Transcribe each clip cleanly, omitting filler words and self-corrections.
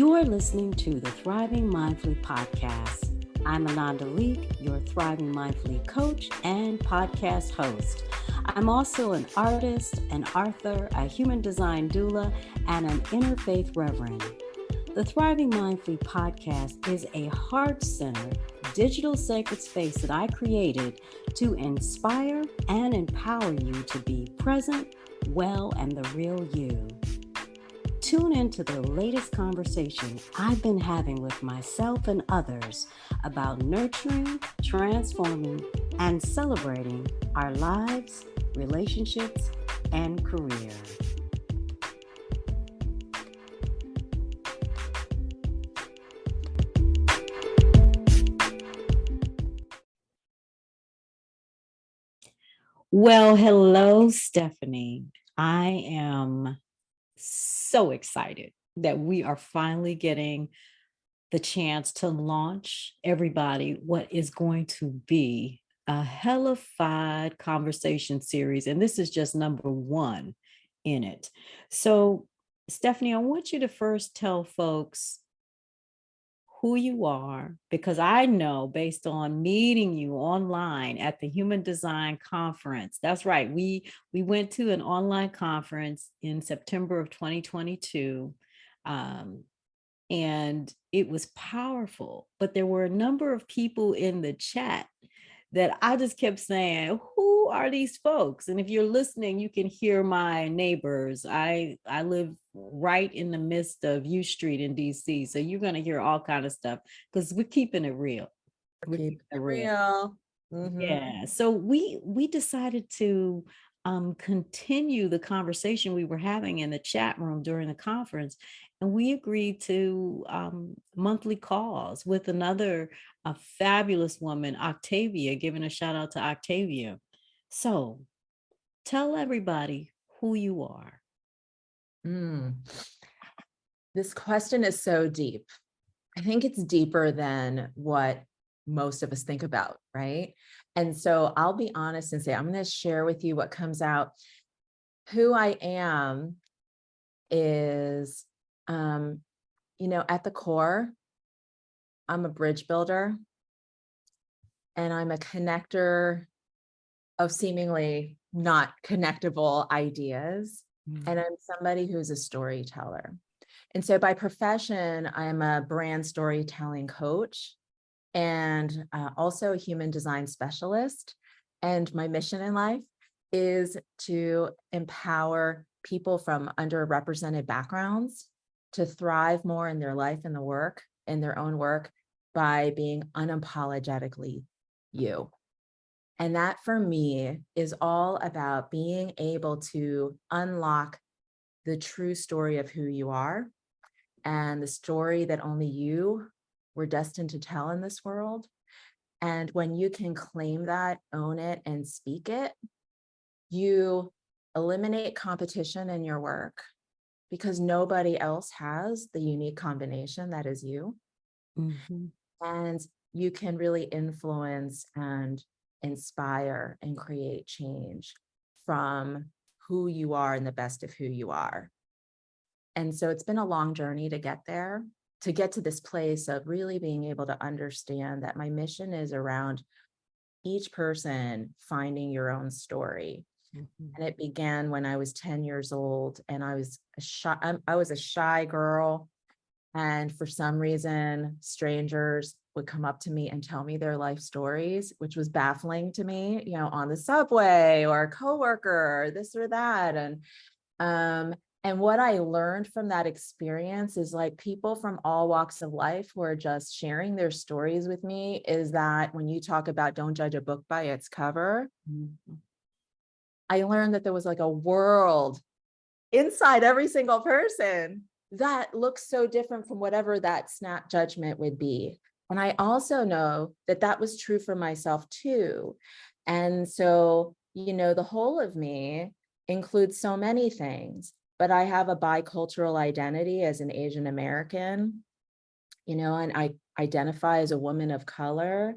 You're listening to the Thriving Mindfully podcast. I'm Ananda Leeke, your Thriving Mindfully coach and podcast host. I'm also an artist, an author, a human design doula, and an interfaith reverend. The Thriving Mindfully podcast is a heart-centered, digital sacred space that I created to inspire and empower you to be present, well, and the real you. Tune into the latest conversation I've been having with myself and others about nurturing, transforming, and celebrating our lives, relationships, and career. Well, hello, Stephanie. I am so excited that we are finally getting the chance to launch everybody what is going to be a hellified conversation series. And this is just number one in it. So, Stephanie, I want you to first tell folks who you are, because I know based on meeting you online at the Human Design Conference. That's right. We went to an online conference in September of 2022. And it was powerful, but there were a number of people in the chat that I just kept saying, who are these folks? And if you're listening, you can hear my neighbors. I live right in the midst of U Street in DC. So you're going to hear all kind of stuff because we're keeping it real. We're keeping it real. Mm-hmm. Yeah. So we decided to continue the conversation we were having in the chat room during the conference. And we agreed to monthly calls with another fabulous woman, Octavia, giving a shout out to Octavia. So tell everybody who you are. This question is so deep. I think it's deeper than what most of us think about, right? And so I'll be honest and say, I'm going to share with you what comes out. Who I am is, at the core, I'm a bridge builder and I'm a connector of seemingly not connectable ideas. And I'm somebody who's a storyteller. And so by profession, I'm a brand storytelling coach and also a human design specialist. And my mission in life is to empower people from underrepresented backgrounds to thrive more in their life and in their own work by being unapologetically you. And that for me is all about being able to unlock the true story of who you are and the story that only you were destined to tell in this world. And when you can claim that, own it, and speak it, you eliminate competition in your work because nobody else has the unique combination that is you. Mm-hmm. And you can really influence and inspire and create change from who you are and the best of who you are. And so it's been a long journey to get there, to get to this place of really being able to understand that my mission is around each person finding your own story. Mm-hmm. And it began when I was 10 years old and I was a shy girl. And for some reason, strangers would come up to me and tell me their life stories, which was baffling to me, on the subway or a coworker, or this or that. And what I learned from that experience is like people from all walks of life who are just sharing their stories with me is that when you talk about don't judge a book by its cover, mm-hmm. I learned that there was like a world inside every single person that looks so different from whatever that snap judgment would be. And I also know that that was true for myself too. And so, the whole of me includes so many things, but I have a bicultural identity as an Asian American, and I identify as a woman of color.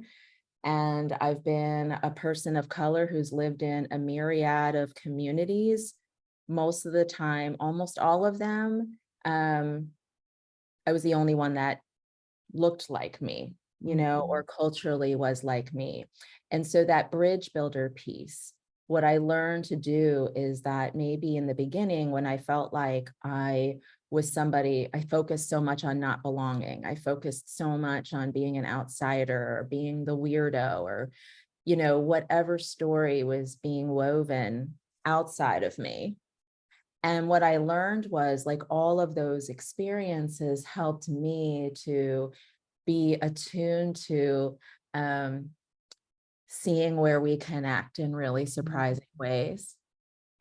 And I've been a person of color who's lived in a myriad of communities, most of the time, almost all of them I was the only one that looked like me, or culturally was like me. And so that bridge builder piece, what I learned to do is that maybe in the beginning, when I felt like I was somebody, I focused so much on not belonging. I focused so much on being an outsider or being the weirdo or, whatever story was being woven outside of me. And what I learned was like all of those experiences helped me to be attuned to seeing where we connect in really surprising ways.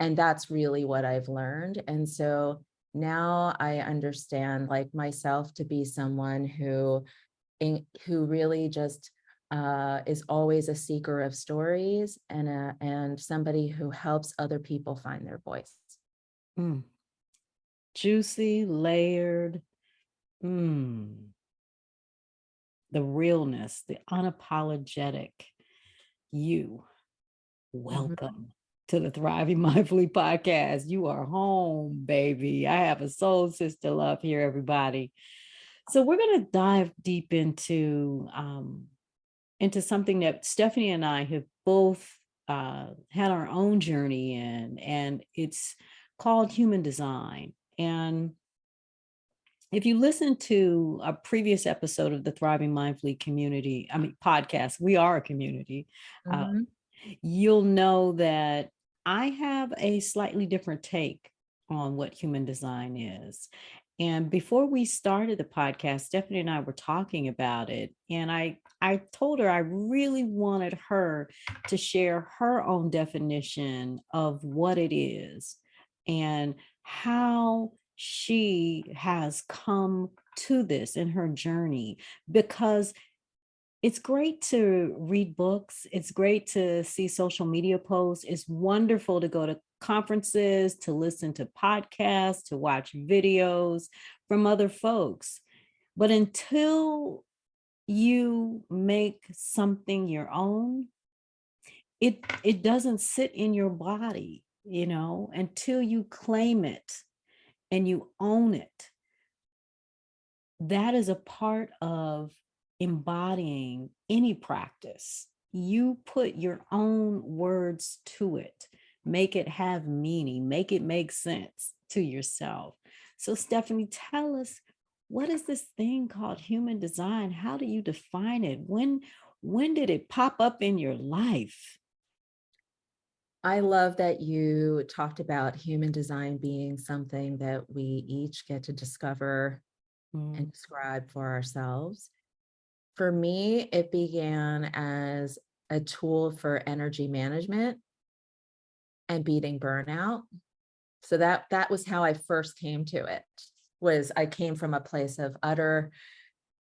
And that's really what I've learned. And so now I understand like myself to be someone who really just is always a seeker of stories and somebody who helps other people find their voice. Mm. Juicy, layered, the realness, the unapologetic you. Welcome to the Thriving Mindfully podcast. You are home, baby. I have a soul sister love here, everybody. So we're going to dive deep into something that Stephanie and I have both had our own journey in, and it's called human design. And if you listen to a previous episode of the Thriving Mindfully podcast, we are a community. You'll know that I have a slightly different take on what human design is. And before we started the podcast, Stephanie and I were talking about it. And I told her I really wanted her to share her own definition of what it is and how she has come to this in her journey, because it's great to read books. It's great to see social media posts. It's wonderful to go to conferences, to listen to podcasts, to watch videos from other folks. But until you make something your own, it doesn't sit in your body, until you claim it and you own it. That is a part of embodying any practice. You put your own words to it, make it have meaning, make it make sense to yourself. So Stephanie, tell us, what is this thing called human design? How do you define it? When did it pop up in your life? I love that you talked about human design being something that we each get to discover and describe for ourselves. For me, it began as a tool for energy management and beating burnout. So that was how I first came to it. Was I came from a place of utter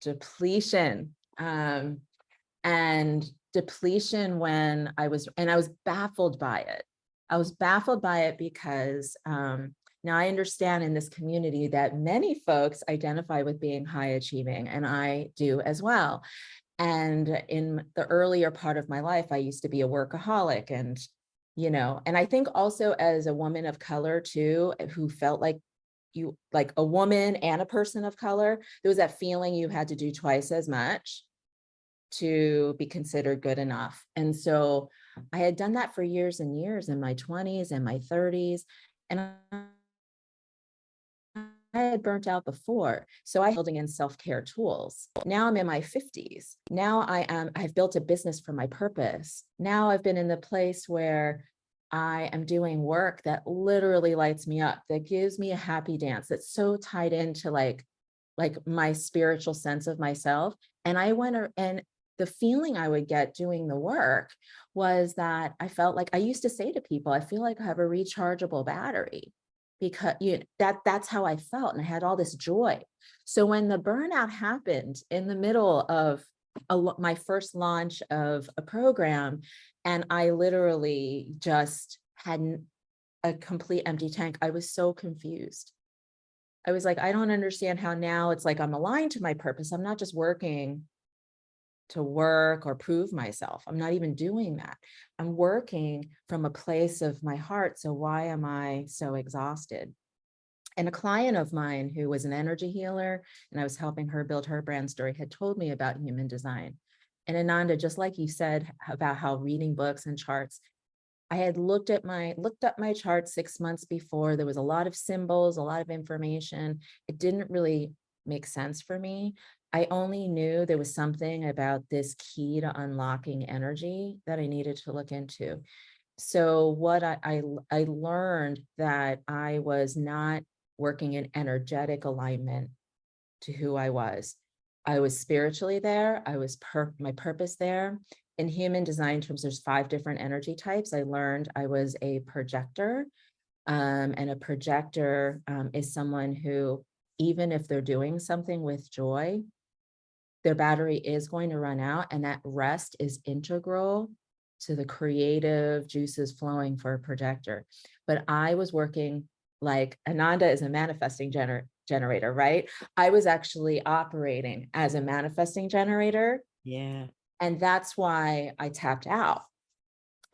depletion, and depletion when I was baffled by it. I was baffled by it because now I understand in this community that many folks identify with being high achieving, and I do as well. And in the earlier part of my life, I used to be a workaholic, and and I think also as a woman of color too, who felt like a woman and a person of color, there was that feeling you had to do twice as much to be considered good enough. And so I had done that for years and years in my 20s and my 30s. And I had burnt out before. So I was building in self-care tools. Now I'm in my 50s. Now I've built a business for my purpose. Now I've been in the place where I am doing work that literally lights me up, that gives me a happy dance, that's so tied into like my spiritual sense of myself. And and the feeling I would get doing the work was that I felt like I used to say to people, I feel like I have a rechargeable battery, because that's how I felt. And I had all this joy. So when the burnout happened in the middle of my first launch of a program, and I literally just had a complete empty tank, I was so confused. I was like, I don't understand how now it's like I'm aligned to my purpose. I'm not just working to work or prove myself. I'm not even doing that. I'm working from a place of my heart. So why am I so exhausted? And a client of mine who was an energy healer, and I was helping her build her brand story, had told me about human design. And Ananda, just like you said about how reading books and charts, I had looked up my chart 6 months before. There was a lot of symbols, a lot of information. It didn't really make sense for me. I only knew there was something about this key to unlocking energy that I needed to look into. So what I learned that I was not working in energetic alignment to who I was. I was spiritually there. I was my purpose there. In human design terms, there's 5 different energy types. I learned I was a projector, and a projector is someone who, even if they're doing something with joy, their battery is going to run out, and that rest is integral to the creative juices flowing for a projector. But I was working like Ananda is a manifesting generator, right? I was actually operating as a manifesting generator. Yeah. And that's why I tapped out.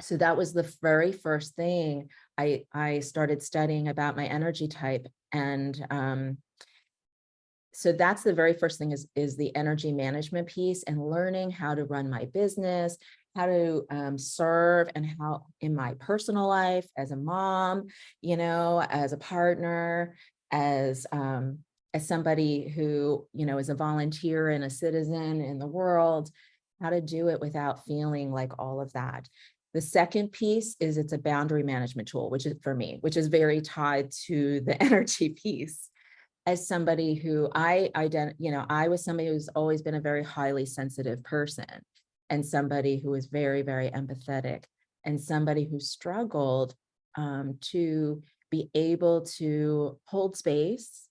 So that was the very first thing I started studying about my energy type. And so that's the very first thing is the energy management piece, and learning how to run my business, how to serve, and how in my personal life as a mom, as a partner, as somebody who, is a volunteer and a citizen in the world, how to do it without feeling like all of that. The second piece is it's a boundary management tool, which is for me, which is very tied to the energy piece. As somebody who I was somebody who's always been a very highly sensitive person, and somebody who is very, very empathetic, and somebody who struggled to be able to hold space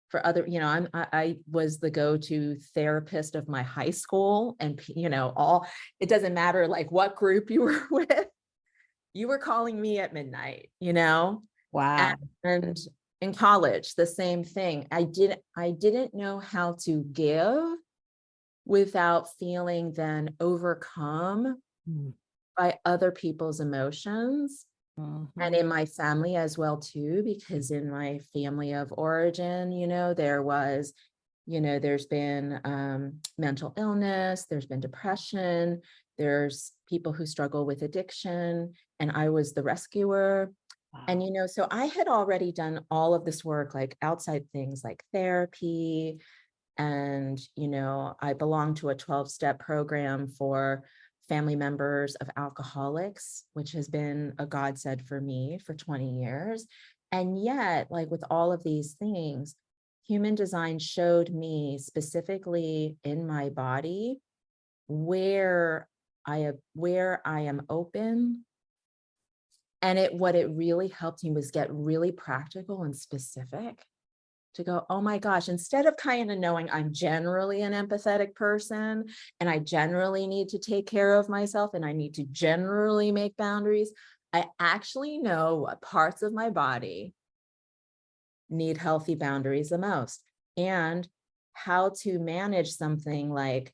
for other, I was the go-to therapist of my high school, and it doesn't matter like what group you were with, you were calling me at midnight, Wow. and in college, the same thing. I didn't know how to give without feeling then overcome by other people's emotions. And in my family as well too, because in my family of origin, there's been mental illness, there's been depression, there's people who struggle with addiction, and I was the rescuer. Wow. And, so I had already done all of this work, like outside things like therapy. And, I belong to a 12-step program for family members of alcoholics, which has been a godsend for me for 20 years. And yet, like with all of these things, human design showed me specifically in my body where I am open. And what it really helped me was get really practical and specific to go, oh my gosh, instead of kind of knowing I'm generally an empathetic person and I generally need to take care of myself and I need to generally make boundaries, I actually know what parts of my body need healthy boundaries the most, and how to manage something like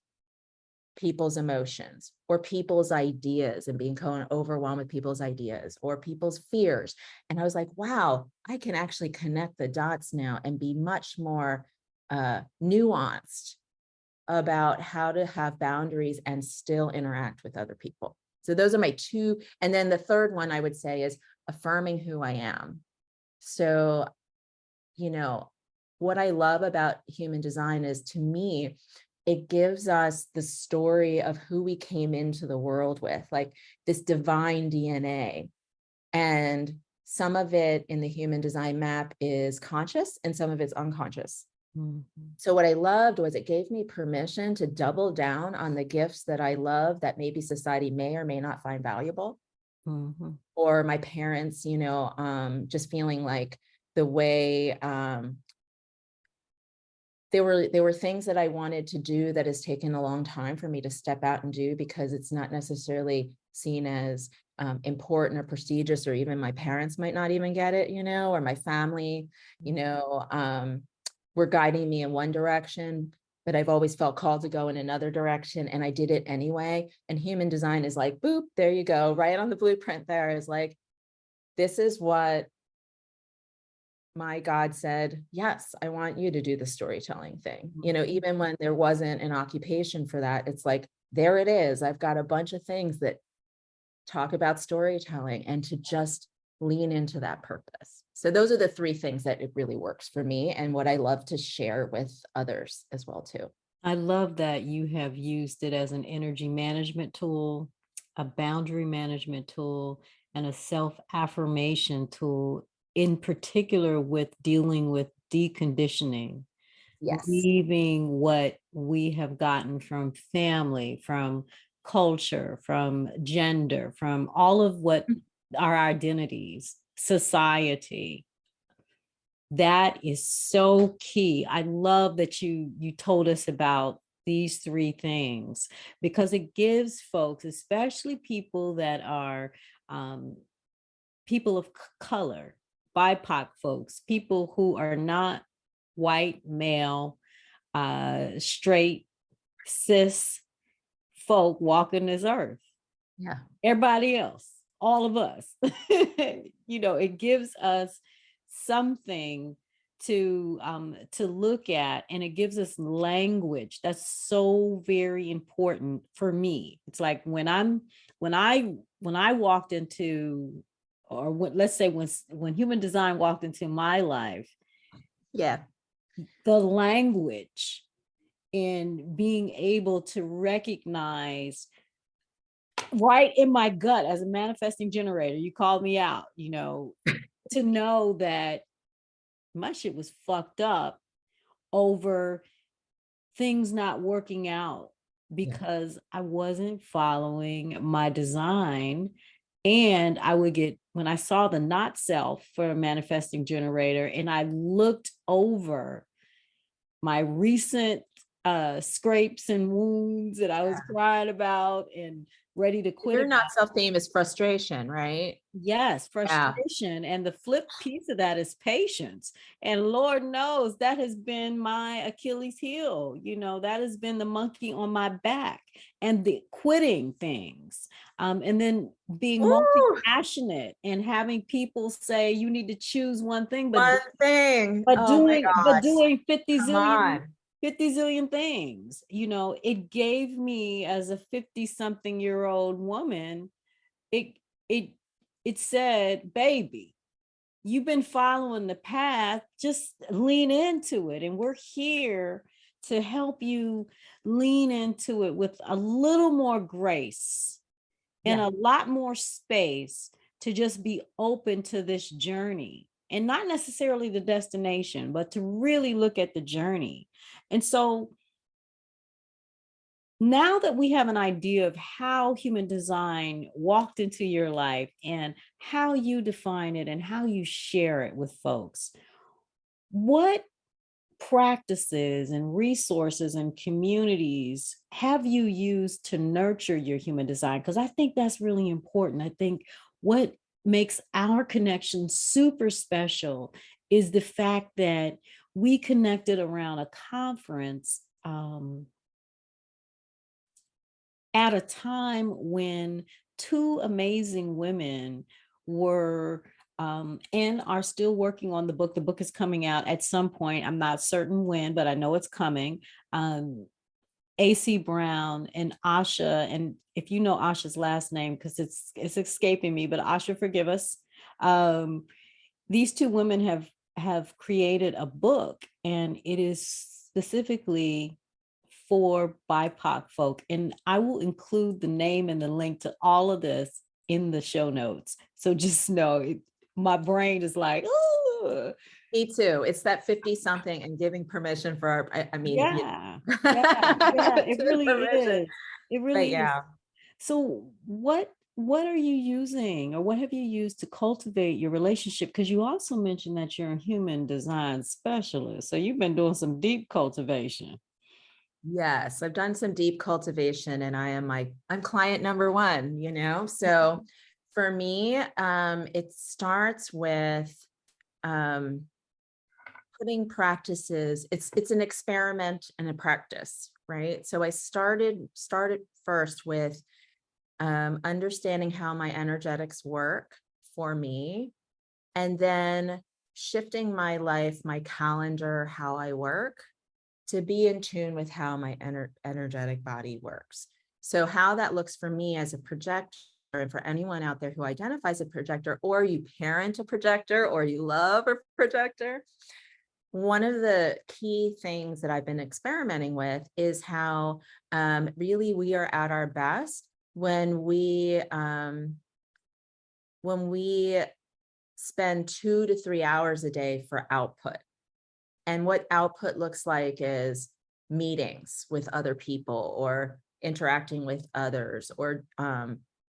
people's emotions or people's ideas and being overwhelmed with people's ideas or people's fears. And I was like, wow, I can actually connect the dots now and be much more nuanced about how to have boundaries and still interact with other people. So those are my 2. And then the third one I would say is affirming who I am. So, what I love about human design is, to me, it gives us the story of who we came into the world with, like this divine DNA. And some of it in the human design map is conscious and some of it's unconscious. So what I loved was it gave me permission to double down on the gifts that I love that maybe society may or may not find valuable. Or my parents, just feeling like the way there were things that I wanted to do that has taken a long time for me to step out and do, because it's not necessarily seen as important or prestigious, or even my parents might not even get it, or my family, were guiding me in one direction, but I've always felt called to go in another direction, and I did it anyway. And human design is like, boop, there you go, right on the blueprint. There is like, this is what my God said, yes, I want you to do the storytelling thing. You know, even when there wasn't an occupation for that, it's like, there it is. I've got a bunch of things that talk about storytelling, and to just lean into that purpose. So those are the three things that it really works for me, and what I love to share with others as well too. I love that you have used it as an energy management tool, a boundary management tool, and a self-affirmation tool, in particular with dealing with deconditioning, Yes. leaving what we have gotten from family, from culture, from gender, from all of what our identities, society. That is so key. I love that you told us about these three things, because it gives folks, especially people that are people of color, BIPOC folks, people who are not white, male, straight, cis folk walking this earth. Yeah. Everybody else, all of us, it gives us something to look at, and it gives us language that's so very important for me. It's like when I walked into, or let's say when human design walked into my life, Yeah. the language in being able to recognize right in my gut as a manifesting generator, you called me out, to know that my shit was fucked up over things not working out because I wasn't following my design. And I would get, when I saw the not self for a manifesting generator, and I looked over my recent scrapes and wounds that I was crying about and ready to quit You're about. not self-famous frustration, right? Yes, frustration. And the flip piece of that is patience. And Lord knows that has been my Achilles heel. That has been the monkey on my back, and the quitting things. And then being multi-passionate and having people say you need to choose one thing, One thing. Oh my but gosh. doing 50 Come zillion on. 50 zillion things. It gave me, as a 50-something-year-old woman, it it it said, baby, you've been following the path, just lean into it. And we're here to help you lean into it with a little more grace and a lot more space to just be open to this journey, and not necessarily the destination, but to really look at the journey. And so now that we have an idea of how human design walked into your life and how you define it and how you share it with folks, what practices and resources and communities have you used to nurture your human design? Because I think that's really important. I think what makes our connection super special is the fact that we connected around a conference at a time when two amazing women were and are still working on the book. The book is coming out at some point. I'm not certain when, but I know it's coming. AC Brown and Asha, and if you know Asha's last name, because it's escaping me, but Asha, forgive us. These two women have created a book, and it is specifically for BIPOC folk. And I will include the name and the link to all of this in the show notes. So just know my brain is like, ooh. Me too. It's that 50 something and giving permission for our, Yeah, it really permission. is. It really is. So what are you using, or what have you used to cultivate your relationship? Because you also mentioned that you're a human design specialist. So you've been doing some deep cultivation. Yes, I've done some deep cultivation, and I'm client number one, So for me, it starts with putting practices. It's an experiment and a practice, right? So I started first with understanding how my energetics work for me, and then shifting my life, my calendar, how I work to be in tune with how my energetic body works. So how that looks for me as a projector, and for anyone out there who identifies a projector, or you parent a projector, or you love a projector, one of the key things that I've been experimenting with is how really we are at our best when we spend 2 to 3 hours a day for output. And what output looks like is meetings with other people, or interacting with others, or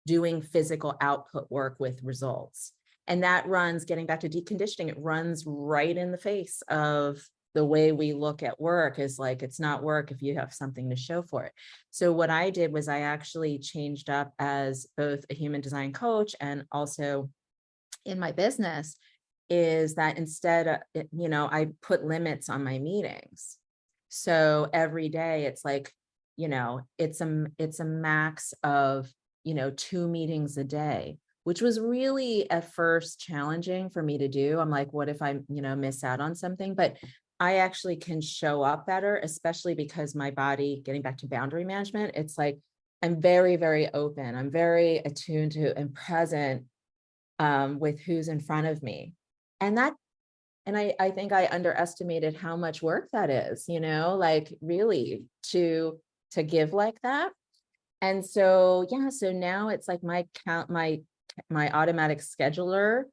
doing physical output work with results. And that runs, getting back to deconditioning, it runs right in the face of the way we look at work, is like, it's not work if you have something to show for it. So what I did was I actually changed up as both a human design coach and also in my business, is that instead of, I put limits on my meetings. So every day it's like, it's a max of, 2 meetings a day, which was really at first challenging for me to do. I'm like, what if I, miss out on something? But I actually can show up better, especially because my body, getting back to boundary management, it's like, I'm very, very open. I'm very attuned to and present with who's in front of me. And I think I underestimated how much work that is, like really to give like that. And so, yeah, so now it's like my automatic scheduler,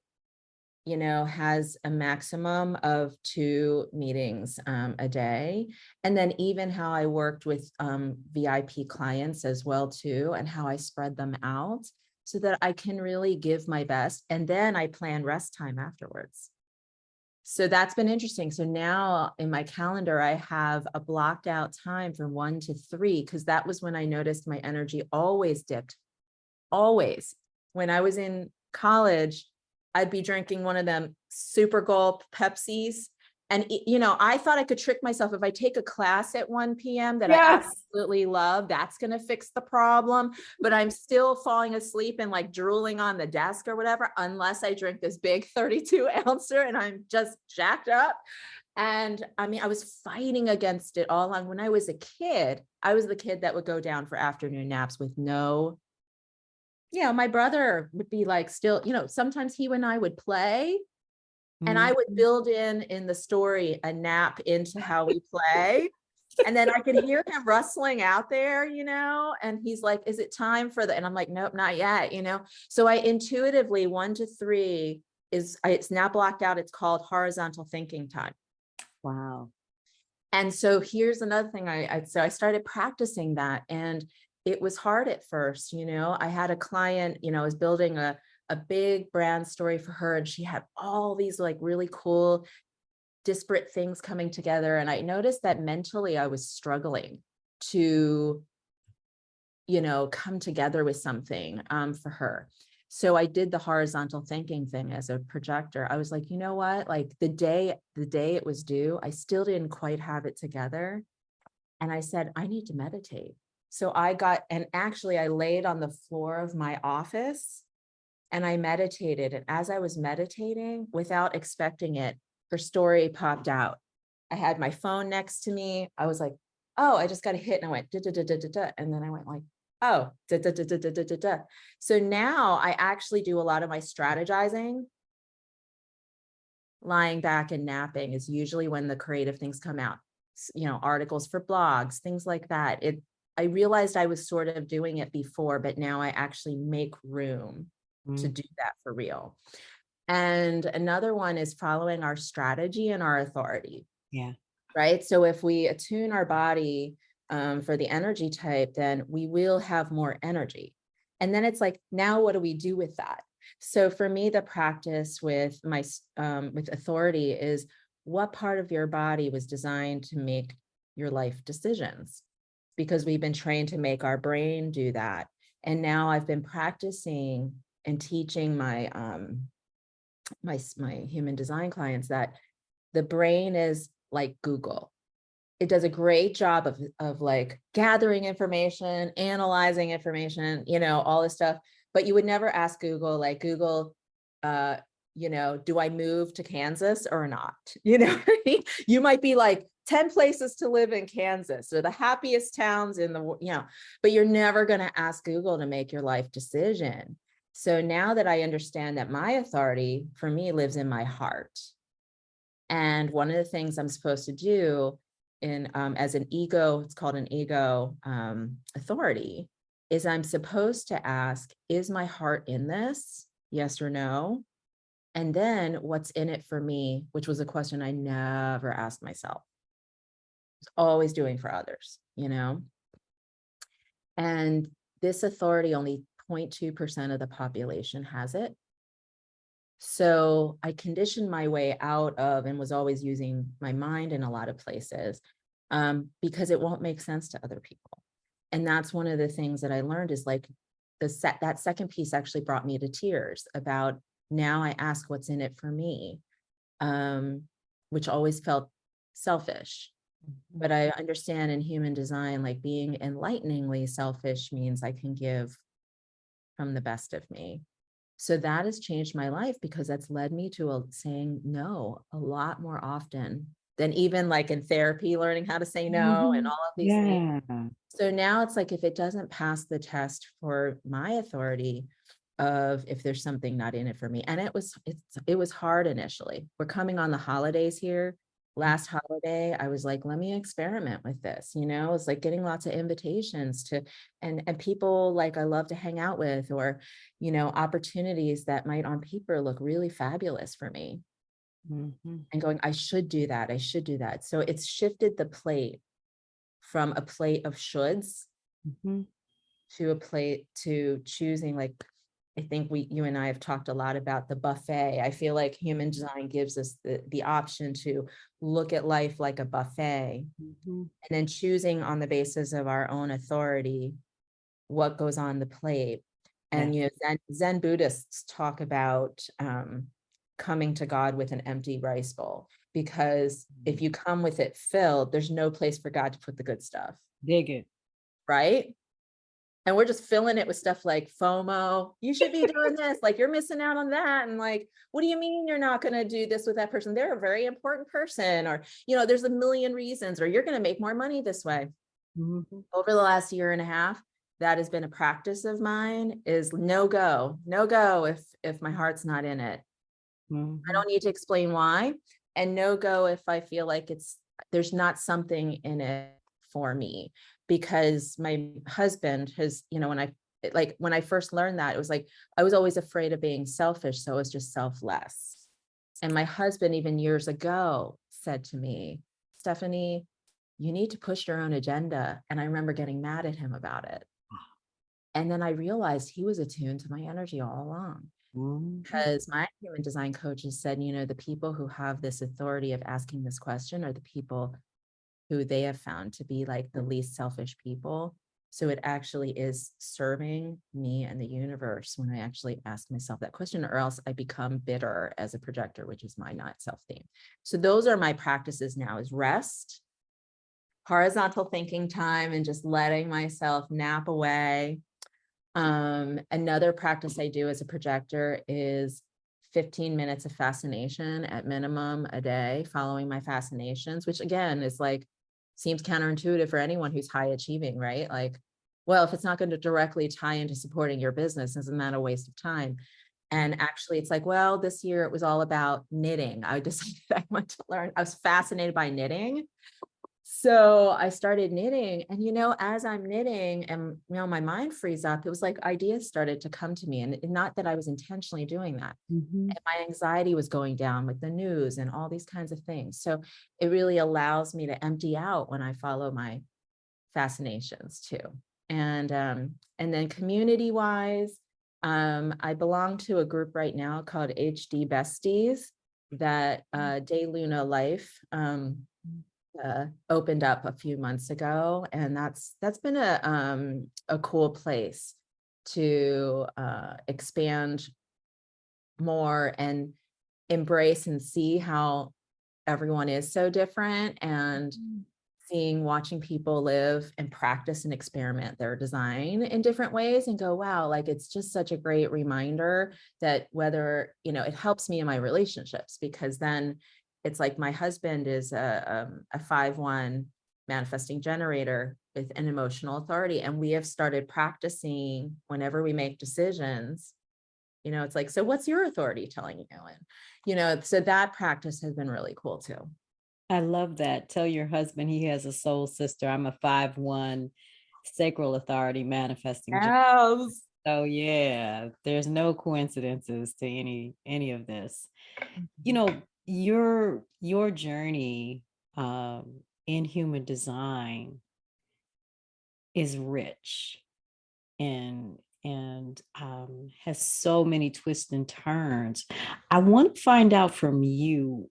has a maximum of 2 meetings a day. And then even how I worked with VIP clients as well too, and how I spread them out so that I can really give my best. And then I plan rest time afterwards. So that's been interesting. So now in my calendar, I have a blocked out time from 1 to 3, because that was when I noticed my energy always dipped. Always. When I was in college, I'd be drinking one of them super gulp Pepsis. And, I thought I could trick myself. If I take a class at 1 p.m. that I absolutely love, that's going to fix the problem. But I'm still falling asleep and like drooling on the desk or whatever, unless I drink this big 32 ouncer and I'm just jacked up. And I mean, I was fighting against it all along. When I was a kid, I was the kid that would go down for afternoon naps with no, my brother would be like, still, sometimes he and I would play. And I would build in the story a nap into how we play. And then I could hear him rustling out there, and he's like, is it time for the, and I'm like, nope, not yet, So I intuitively 1 to 3 it's now blocked out. It's called horizontal thinking time. Wow. And so here's another thing so I started practicing that, and it was hard at first. I had a client, I was building a big brand story for her, and she had all these like really cool disparate things coming together. And I noticed that mentally I was struggling to, come together with something for her. So I did the horizontal thinking thing as a projector. I was like, you know what, like the day it was due, I still didn't quite have it together. And I said, I need to meditate. So I laid on the floor of my office and I meditated. And as I was meditating, without expecting it, her story popped out. I had my phone next to me. I was like, oh, I just got a hit. And I went, da, da, da, da, da, da. And then I went like, oh, da, da, da, da, da, da, da, da. So now I actually do a lot of my strategizing. Lying back and napping is usually when the creative things come out, articles for blogs, things like that. I realized I was sort of doing it before, but now I actually make room to do that for real. And another one is following our strategy and our authority. Yeah. Right. So if we attune our body for the energy type, then we will have more energy. And then it's like, now what do we do with that? So for me, the practice with my with authority is, what part of your body was designed to make your life decisions? Because we've been trained to make our brain do that. And now I've been practicing and teaching my my human design clients that the brain is like Google. It does a great job of like gathering information, analyzing information, all this stuff. But you would never ask Google, like, Google, do I move to Kansas or not? You might be like 10 places to live in Kansas or the happiest towns in the world, but you're never going to ask Google to make your life decision. So now that I understand that my authority for me lives in my heart. And one of the things I'm supposed to do as an ego, it's called an ego authority, is I'm supposed to ask, is my heart in this? Yes or no? And then what's in it for me, which was a question I never asked myself. I was always doing for others, And this authority, only 0.2% of the population has it. So I conditioned my way out of and was always using my mind in a lot of places because it won't make sense to other people. And that's one of the things that I learned is like that second piece actually brought me to tears about now I ask what's in it for me, which always felt selfish. But I understand in human design, like being enlighteningly selfish means I can give from the best of me. So that has changed my life because that's led me to saying no a lot more often than even like in therapy, learning how to say no and all of these things. So now it's like, if it doesn't pass the test for my authority of if there's something not in it for me. And it was hard initially. We're coming on the holidays here. Last holiday, I was like, let me experiment with this. It's like getting lots of invitations to, and people like I love to hang out with, or, opportunities that might on paper look really fabulous for me. And going, I should do that. I should do that. So it's shifted the plate from a plate of shoulds to a plate to choosing, like, I think you and I have talked a lot about the buffet. I feel like human design gives us the option to look at life like a buffet and then choosing on the basis of our own authority what goes on the plate. And Zen Buddhists talk about coming to God with an empty rice bowl, because if you come with it filled, there's no place for God to put the good stuff. Dig it. Right? And we're just filling it with stuff like FOMO. You should be doing this. Like, you're missing out on that. And like, what do you mean you're not going to do this with that person? They're a very important person. Or, there's a million reasons, or you're going to make more money this way. Over the last year and a half, that has been a practice of mine, is no go if my heart's not in it. I don't need to explain why. And no go if I feel like there's not something in it for me. Because my husband has, when I first learned that, it was like, I was always afraid of being selfish. So it was just selfless. And my husband, even years ago, said to me, Stephanie, you need to push your own agenda. And I remember getting mad at him about it. And then I realized he was attuned to my energy all along. Because my human design coaches said, the people who have this authority of asking this question are the people who they have found to be like the least selfish people. So it actually is serving me and the universe when I actually ask myself that question, or else I become bitter as a projector, which is my not self theme. So those are my practices now, is rest, horizontal thinking time, and just letting myself nap away. Another practice I do as a projector is 15 minutes of fascination at minimum a day, following my fascinations, which again is like, seems counterintuitive for anyone who's high achieving, right? Like, well, if it's not going to directly tie into supporting your business, isn't that a waste of time? And actually it's like, well, this year it was all about knitting. I decided I want to learn. I was fascinated by knitting. So I started knitting, and, as I'm knitting and, my mind frees up, it was like ideas started to come to me, and not that I was intentionally doing that. And my anxiety was going down with the news and all these kinds of things. So it really allows me to empty out when I follow my fascinations too. And then community wise, I belong to a group right now called HD Besties that Day Luna Life opened up a few months ago, and that's been a cool place to expand more and embrace and see how everyone is so different, and watching people live and practice and experiment their design in different ways and go, wow, like it's just such a great reminder that whether, you know, it helps me in my relationships, because then it's like my husband is a 5/1 manifesting generator with an emotional authority. And we have started practicing whenever we make decisions, you know, it's like, so what's your authority telling you? And, you know, so that practice has been really cool too. I love that. Tell your husband he has a soul sister. I'm a 5/1 sacral authority manifesting. Yes. So yeah, there's no coincidences to any of this. You know, your journey in human design is rich and has so many twists and turns. I want to find out from you,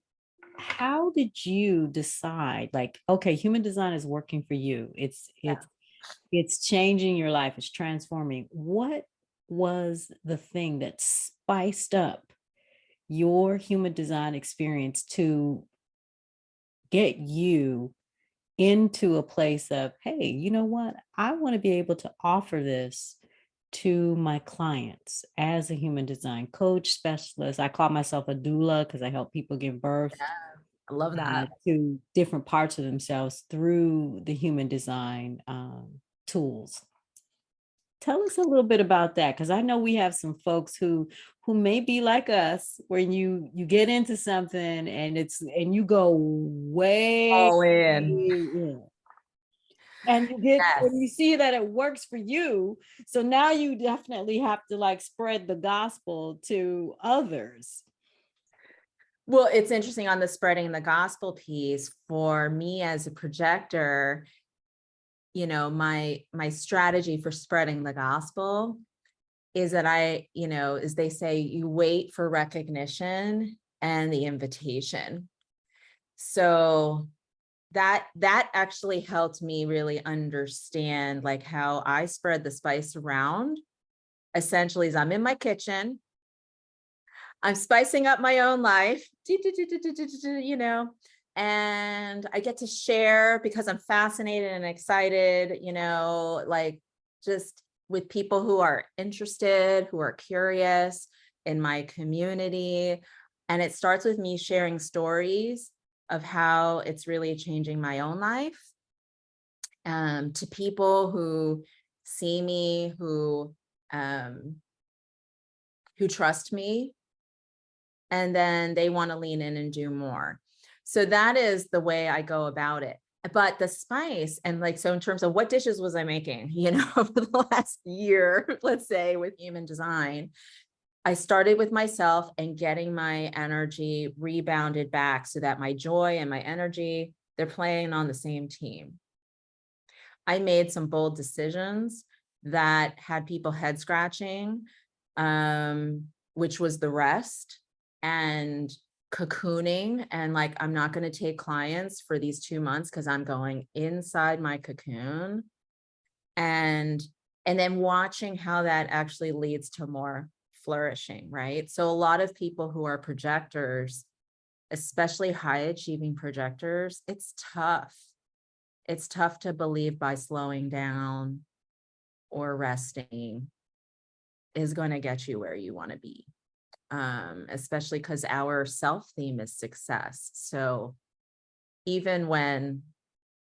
how did you decide, like, okay, human design is working for you. It's changing your life, it's transforming. What was the thing that spiced up your human design experience to get you into a place of, hey, you know what? I want to be able to offer this to my clients as a human design coach, specialist. I call myself a doula because I help people give birth I love that. to different parts of themselves through the human design tools. Tell us a little bit about that, because I know we have some folks who may be like us, when you get into something and you go way All in. in. And you get, Yes. and you see that it works for you. So now you definitely have to like spread the gospel to others. Well, it's interesting on the spreading the gospel piece. For me as a projector, you know, my strategy for spreading the gospel is that I, you know, as they say, you wait for recognition and the invitation. So that actually helped me really understand like how I spread the spice around. Essentially, is I'm in my kitchen, I'm spicing up my own life, you know, and I get to share because I'm fascinated and excited, you know, like just with people who are interested, who are curious in my community. And it starts with me sharing stories of how it's really changing my own life, to people who see me, who trust me, and then they want to lean in and do more. So that is the way I go about it. But the spice, and like, so in terms of what dishes was I making, you know, over the last year, let's say with human design, I started with myself and getting my energy rebounded back so that my joy and my energy, they're playing on the same team. I made some bold decisions that had people head scratching, which was the rest and cocooning. And like, I'm not going to take clients for these 2 months because I'm going inside my cocoon, and then watching how that actually leads to more flourishing, right? So a lot of people who are projectors, especially high achieving projectors, it's tough. It's tough to believe by slowing down or resting is going to get you where you want to be, especially because our self theme is success. So even when,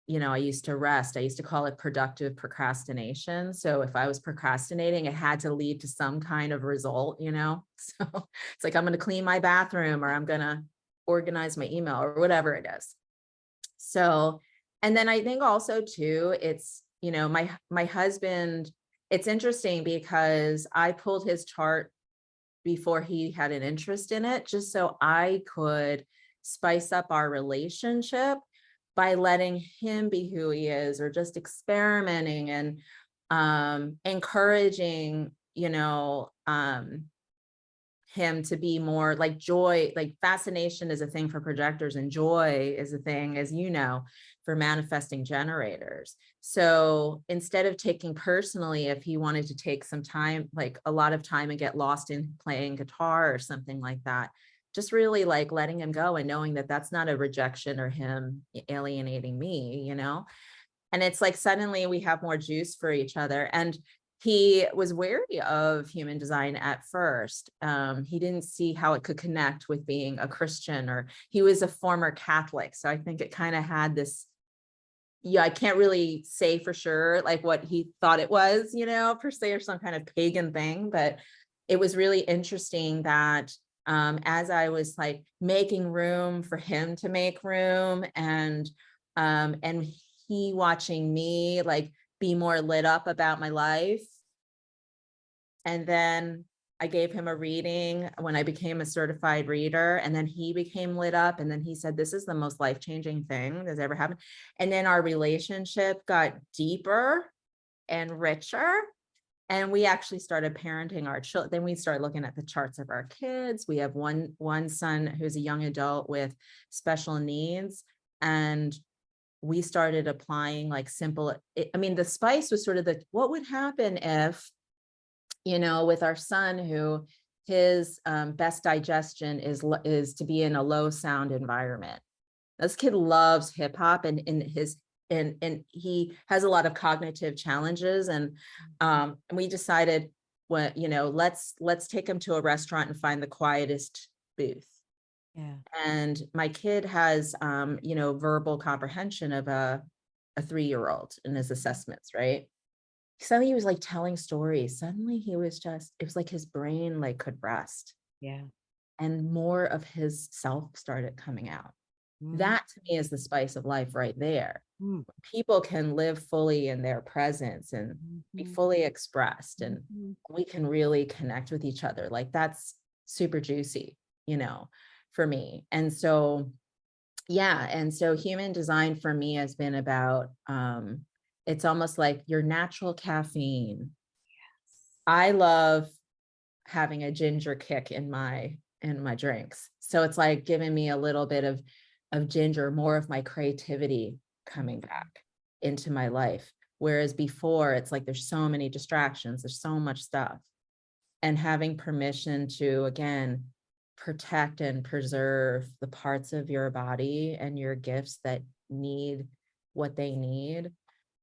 you know, I used to rest, I used to call it productive procrastination. So if I was procrastinating, it had to lead to some kind of result, you know? So it's like, I'm going to clean my bathroom, or I'm going to organize my email, or whatever it is. So, and then I think also too, it's, you know, my husband, it's interesting because I pulled his chart before he had an interest in it, just so I could spice up our relationship by letting him be who he is, or just experimenting and encouraging, you know, him to be more like joy. Like fascination is a thing for projectors, and joy is a thing, as you know, for manifesting generators. So instead of taking personally if he wanted to take some time, like a lot of time, and get lost in playing guitar or something like that, just really like letting him go and knowing that that's not a rejection or him alienating me, and it's like suddenly we have more juice for each other. And he was wary of human design at first. He didn't see how it could connect with being a Christian, or he was a former Catholic. So I think it kind of had this, I can't really say for sure like what he thought it was, per se, or some kind of pagan thing. But it was really interesting that as I was like making room for him to make room, and he watching me like be more lit up about my life. And then I gave him a reading when I became a certified reader, and then he became lit up. And then he said, this is the most life-changing thing that's ever happened. And then our relationship got deeper and richer. And we actually started parenting our children. Then we started looking at the charts of our kids. We have one son who's a young adult with special needs. And we started applying like simple, the spice was sort of what would happen if, with our son, who his best digestion is to be in a low sound environment. This kid loves hip hop, and he has a lot of cognitive challenges. And we decided, let's take him to a restaurant and find the quietest booth. Yeah. And my kid has, verbal comprehension of a 3-year-old in his assessments, right? Suddenly he was like telling stories. Suddenly it was like his brain like could rest. Yeah. And more of his self started coming out. That to me is the spice of life right there. People can live fully in their presence and be fully expressed, and we can really connect with each other. Like that's super juicy, for me. And so, yeah. And so human design for me has been about, it's almost like your natural caffeine. I love having a ginger kick in my drinks. So it's like giving me a little bit of ginger, more of my creativity coming back into my life. Whereas before it's like, there's so many distractions, there's so much stuff, and having permission to, again, protect and preserve the parts of your body and your gifts that need what they need.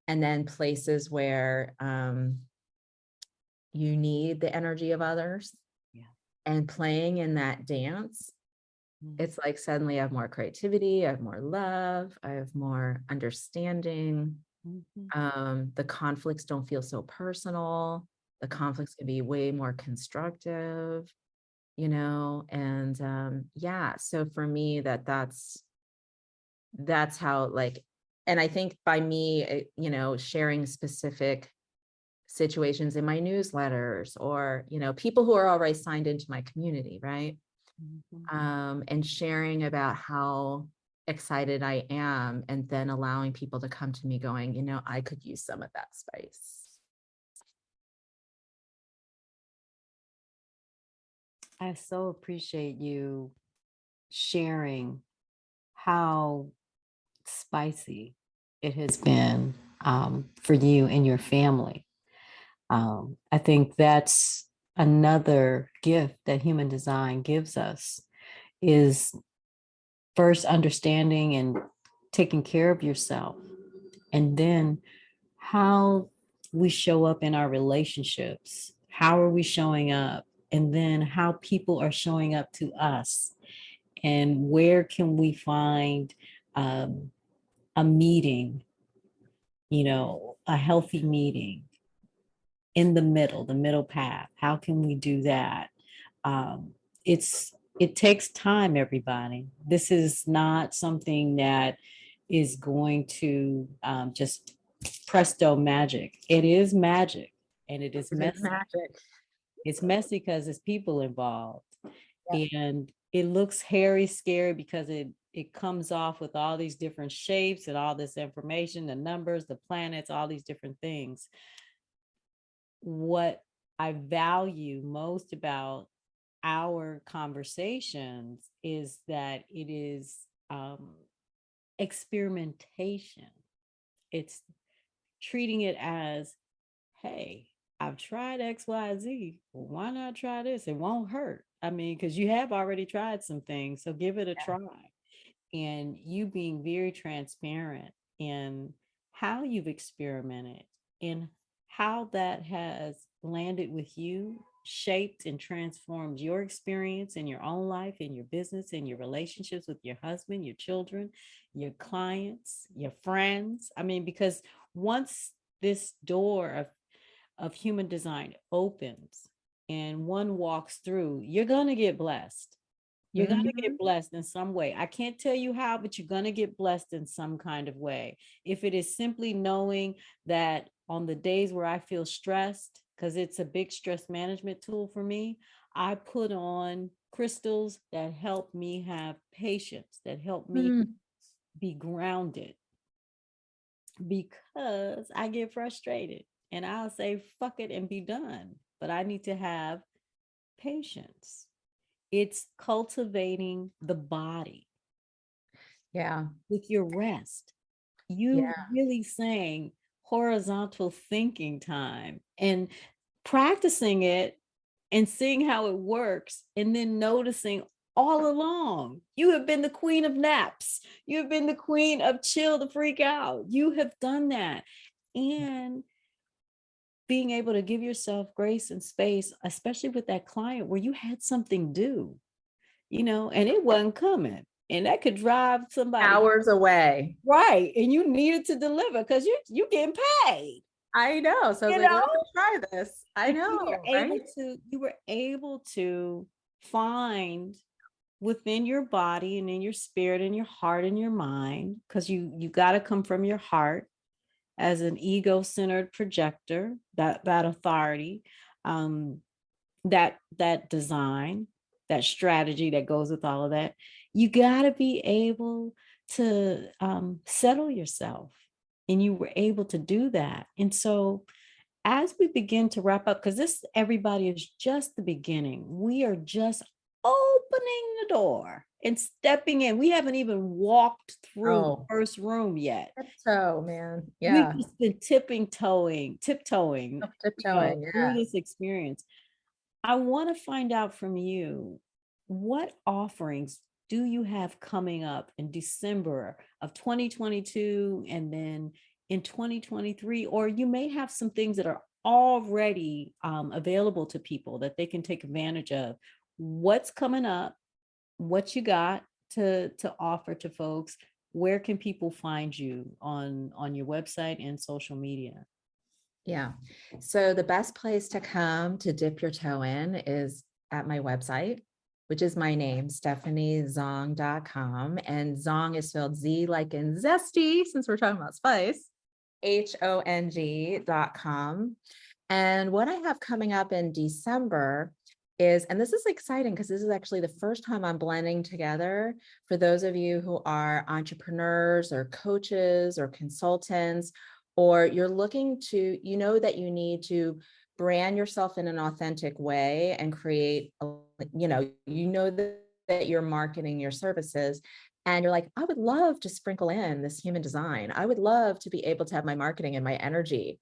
And then places where you need the energy of others, and playing in that dance. It's like suddenly I have more creativity, I have more love, I have more understanding. The conflicts don't feel so personal. The conflicts can be way more constructive, and so for me, that's how, like, and I think by me, sharing specific situations in my newsletters, or, people who are already signed into my community, right? And sharing about how excited I am, and then allowing people to come to me going, I could use some of that spice. I so appreciate you sharing how spicy it has been for you and your family. I think that's another gift that human design gives us, is first understanding and taking care of yourself, and then how we show up in our relationships. How are we showing up? And then how people are showing up to us, and where can we find a meeting, a healthy meeting in the middle path. How can we do that? It takes time, everybody. This is not something that is going to just presto magic. It is magic, and it is messy. Magic. It's messy because it's people involved. Yeah. And it looks hairy, scary, because it comes off with all these different shapes and all this information, the numbers, the planets, all these different things. What I value most about our conversations is that it is experimentation. It's treating it as, hey, I've tried X, Y, Z. Well, why not try this? It won't hurt. I mean, because you have already tried some things, so give it a try. And you being very transparent in how you've experimented and how that has landed with you, shaped and transformed your experience in your own life, in your business, in your relationships with your husband, your children, your clients, your friends. I mean, because once this door of human design opens and one walks through, you're going to get blessed. You're going to Mhm. get blessed in some way. I can't tell you how, but you're going to get blessed in some kind of way. If it is simply knowing that on the days where I feel stressed, because it's a big stress management tool for me, I put on crystals that help me have patience, that help me Mm. be grounded, because I get frustrated and I'll say, fuck it and be done. But I need to have patience. It's cultivating the body Yeah. with your rest. You Yeah. really saying horizontal thinking time and practicing it and seeing how it works, and then noticing all along you have been the queen of naps. You have been the queen of chill the freak out. You have done that. And being able to give yourself grace and space, especially with that client where you had something due, and it wasn't coming. And that could drive somebody Hours away. right. And you needed to deliver because you getting paid, I know. So I was you like, know, let me try this. I but you were know, able right? to find within your body and in your spirit and your heart and your mind, because you got to come from your heart as an ego-centered projector, that authority, um, that design, that strategy that goes with all of that. You got to be able to settle yourself, and you were able to do that. And so as we begin to wrap up, because this, everybody, is just the beginning. We are just opening the door and stepping in. We haven't even walked through the Oh, first room yet. tiptoe, man. We've Yeah. just been tiptoeing, Oh, tiptoeing. through Yeah. this experience. I want to find out from you, what offerings do you have coming up in December of 2022 and then in 2023? Or you may have some things that are already available to people that they can take advantage of. What's coming up? What you got to offer to folks? Where can people find you on your website and social media? Yeah. So the best place to come to dip your toe in is at my website, which is my name, stephaniezhong.com. And Zong is spelled Z like in zesty, since we're talking about spice, HONG.com. And what I have coming up in December is, and this is exciting because this is actually the first time I'm blending together for those of you who are entrepreneurs or coaches or consultants, or you're looking to, that you need to brand yourself in an authentic way and create, that you're marketing your services. And you're like, I would love to sprinkle in this human design. I would love to be able to have my marketing and my energy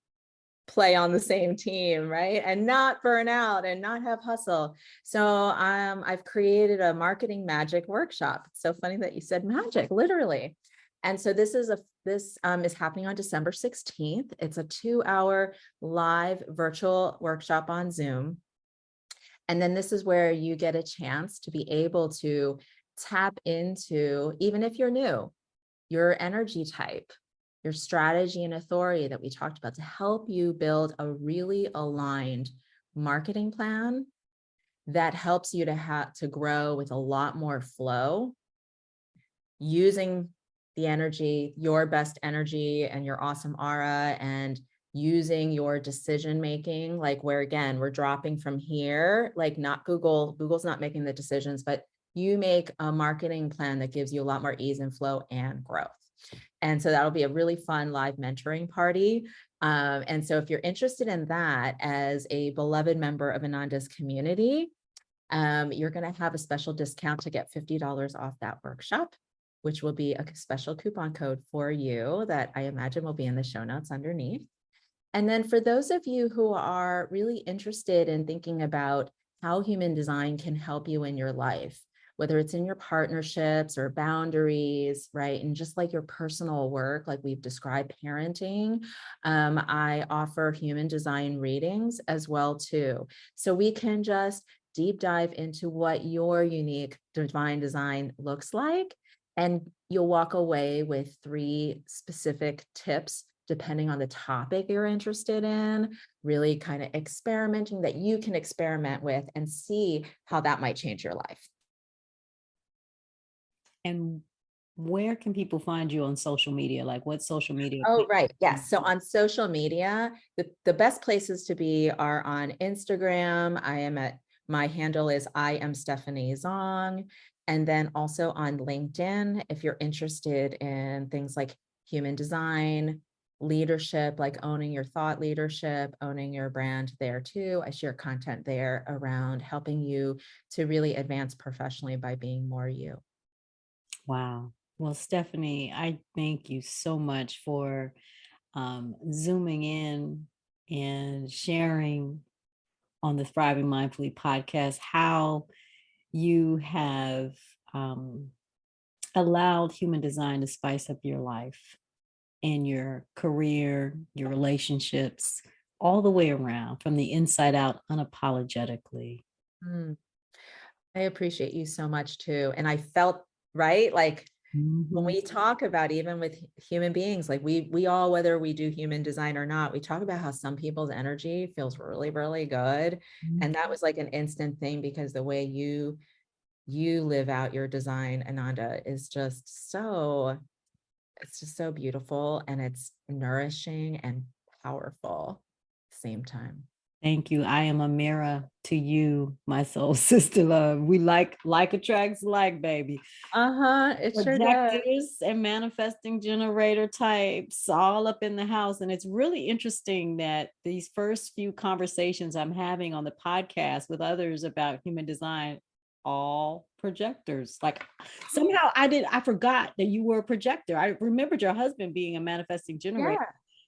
play on the same team, right? And not burn out and not have hustle. So I've created a marketing magic workshop. It's so funny that you said magic, literally. And so this is happening on December 16th. It's a 2-hour live virtual workshop on Zoom. And then this is where you get a chance to be able to tap into, even if you're new, your energy type, your strategy and authority that we talked about, to help you build a really aligned marketing plan that helps you to grow with a lot more flow, using the energy, your best energy and your awesome aura, and using your decision making, like where, again, we're dropping from here, like not Google's not making the decisions, but you make a marketing plan that gives you a lot more ease and flow and growth. And so that'll be a really fun live mentoring party. And so if you're interested in that as a beloved member of Ananda's community, you're going to have a special discount to get $50 off that workshop, which will be a special coupon code for you that I imagine will be in the show notes underneath. And then for those of you who are really interested in thinking about how human design can help you in your life, whether it's in your partnerships or boundaries, right? And just like your personal work, like we've described parenting, I offer human design readings as well too. So we can just deep dive into what your unique divine design looks like. And you'll walk away with 3 specific tips depending on the topic you're interested in, really kind of experimenting that you can experiment with and see how that might change your life. And where can people find you on social media? Like what social media? Oh, right. Yes. So on social media, the best places to be are on Instagram. My handle is I am Stephanie Zhong. And then also on LinkedIn, if you're interested in things like human design, leadership, like owning your thought leadership, owning your brand there too. I share content there around helping you to really advance professionally by being more you. Wow. Well, Stephanie, I thank you so much for zooming in and sharing on the Thriving Mindfully podcast how you have allowed human design to spice up your life and your career, your relationships, all the way around from the inside out, unapologetically. Mm, I appreciate you so much too. And I felt, right, like when we talk about, even with human beings, like we all, whether we do human design or not, we talk about how some people's energy feels really, really good. And that was like an instant thing, because the way you live out your design, Ananda, is just so, it's just so beautiful, and it's nourishing and powerful at the same time. Thank you. I am a mirror to you, my soul sister love. We like attracts like, baby. It sure does. Projectors and manifesting generator types all up in the house. And it's really interesting that these first few conversations I'm having on the podcast with others about human design, all projectors. Like somehow I forgot that you were a projector. I remembered your husband being a manifesting generator. Yeah.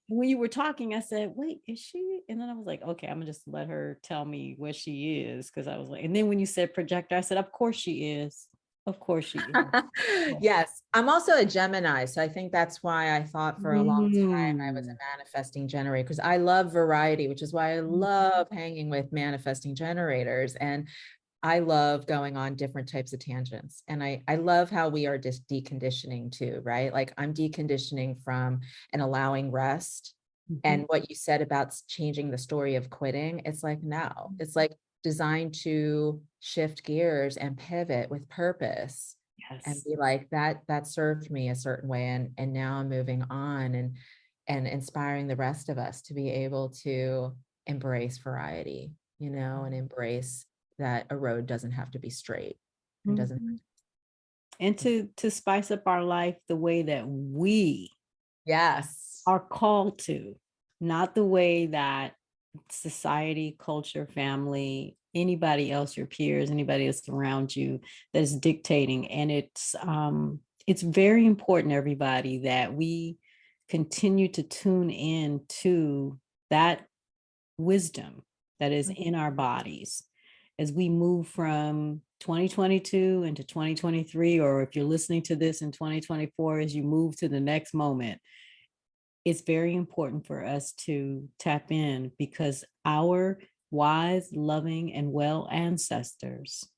When you were talking, I said, wait, is she? And then I was like, okay, I'm gonna just let her tell me what she is. Cause I was like, and then when you said projector, I said, of course she is. Of course she is. Yes, I'm also a Gemini. So I think that's why I thought for a long time I was a Mm. manifesting generator, because I love variety, which is why I love hanging with manifesting generators. And I love going on different types of tangents. And I love how we are just deconditioning too, right? Like I'm deconditioning from and allowing rest. And what you said about changing the story of quitting, it's like, no, it's like designed to shift gears and pivot with purpose. Yes. And be like, that served me a certain way. And now I'm moving on, and inspiring the rest of us to be able to embrace variety, and embrace that a road doesn't have to be straight, and doesn't. And to spice up our life the way that we Yes. are called to, not the way that society, culture, family, anybody else, your peers, anybody else around you that is dictating. And it's very important, everybody, that we continue to tune in to that wisdom that is in our bodies as we move from 2022 into 2023, or if you're listening to this in 2024, as you move to the next moment. It's very important for us to tap in, because our wise, loving, and well ancestors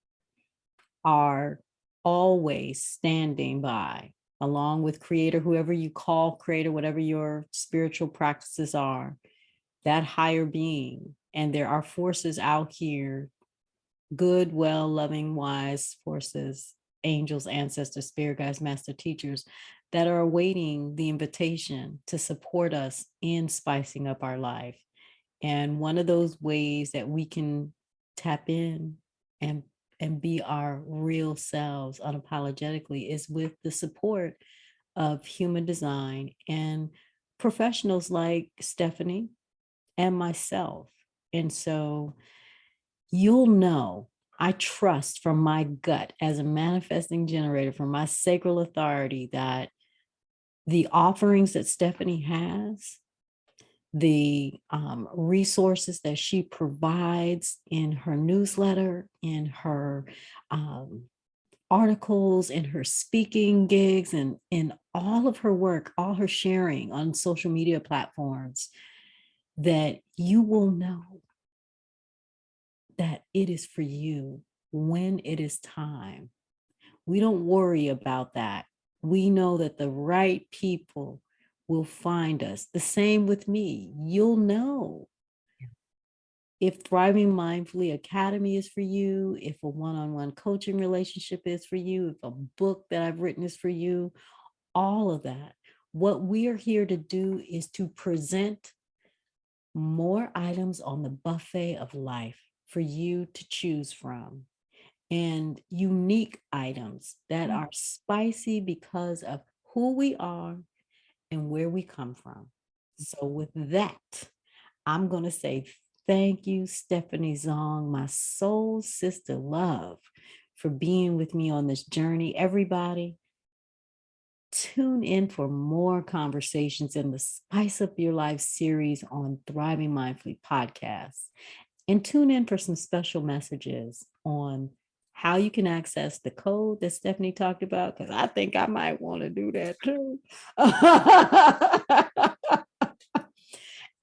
are always standing by, along with Creator, whoever you call Creator, whatever your spiritual practices are, that higher being. And there are forces out here, good, well, loving, wise forces, angels, ancestors, spirit guides, master teachers, that are awaiting the invitation to support us in spicing up our life. And one of those ways that we can tap in and be our real selves unapologetically is with the support of human design and professionals like Stephanie and myself. And so you'll know, I trust from my gut as a manifesting generator, from my sacral authority, that the offerings that Stephanie has, the resources that she provides in her newsletter, in her articles, in her speaking gigs, and in all of her work, all her sharing on social media platforms, that you will know that it is for you when it is time. We don't worry about that. We know that the right people will find us. The same with me. You'll know if Thriving Mindfully Academy is for you, if a one-on-one coaching relationship is for you, if a book that I've written is for you, all of that. What we are here to do is to present more items on the buffet of life for you to choose from, and unique items that are spicy because of who we are and where we come from. So with that, I'm going to say thank you, Stephanie Zhong, my soul sister love, for being with me on this journey. Everybody, tune in for more conversations in the Spice Up Your Life series on Thriving Mindfully podcast. And tune in for some special messages on how you can access the code that Stephanie talked about, because I think I might want to do that too.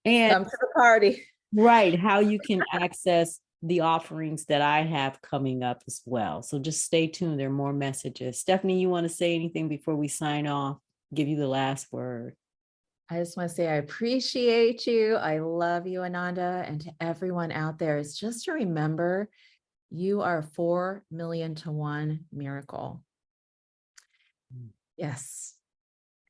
And come to the party. Right, how you can access the offerings that I have coming up as well. So just stay tuned. There are more messages. Stephanie, you want to say anything before we sign off? Give you the last word. I just want to say I appreciate you. I love you, Ananda. And to everyone out there, it's just to remember you are 4 million to 1 miracle. Yes.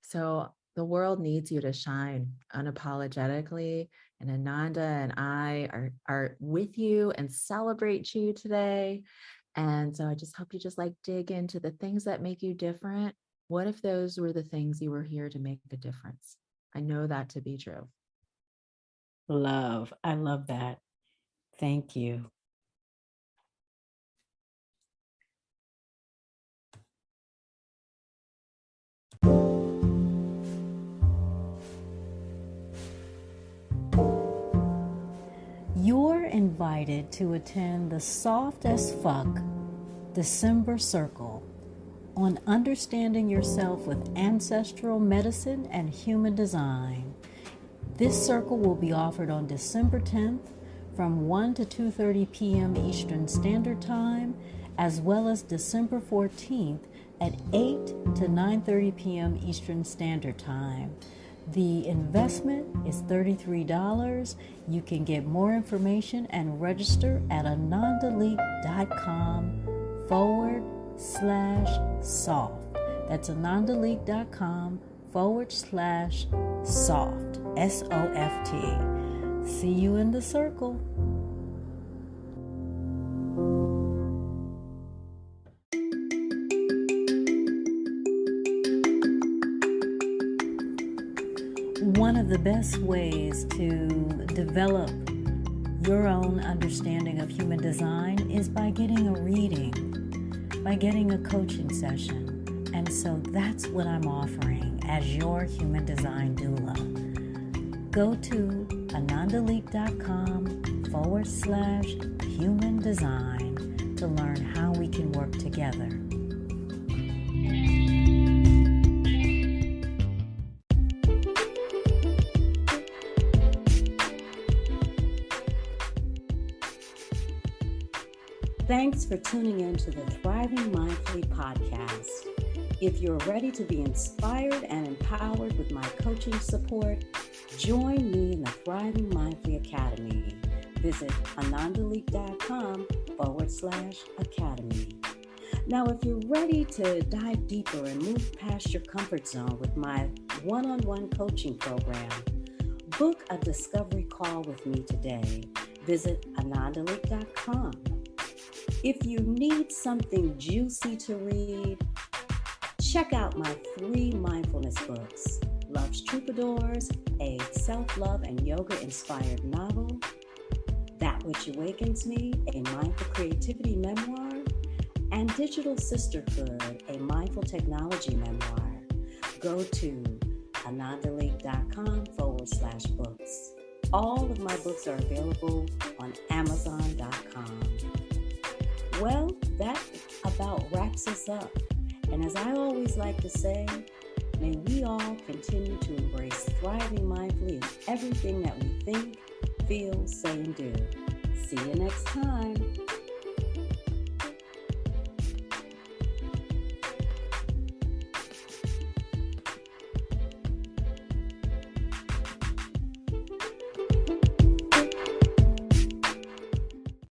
So the world needs you to shine unapologetically. And Ananda and I are with you and celebrate you today. And so I just hope you just like dig into the things that make you different. What if those were the things you were here to make a difference? I know that to be true. Love. I love that. Thank you. You're invited to attend the Soft as Fuck December Circle on understanding yourself with ancestral medicine and human design. This circle will be offered on December 10th from 1 to 2:30 p.m. Eastern Standard Time, as well as December 14th at 8 to 9:30 p.m. Eastern Standard Time. The investment is $33. You can get more information and register at anandaleeke.com/soft. That's anandaleeke.com/soft. SOFT. See you in the circle. One of the best ways to develop your own understanding of human design is by getting a reading, by getting a coaching session. And so that's what I'm offering as your human design doula. Go to anandaleeke.com/human design to learn how we can work together. Thanks for tuning in to the Thriving Mindfully podcast. If you're ready to be inspired and empowered with my coaching support, join me in the Thriving Mindfully Academy. Visit anandaleeke.com/academy. Now, if you're ready to dive deeper and move past your comfort zone with my one-on-one coaching program, book a discovery call with me today. Visit anandaleeke.com. If you need something juicy to read, check out my 3 mindfulness books: Love's Troubadours, a self-love and yoga-inspired novel; That Which Awakens Me, a mindful creativity memoir; and Digital Sisterhood, a mindful technology memoir. Go to anandaleeke.com/books. All of my books are available on Amazon.com. Well, that about wraps us up. And as I always like to say, may we all continue to embrace thriving mindfully in everything that we think, feel, say, and do. See you next time.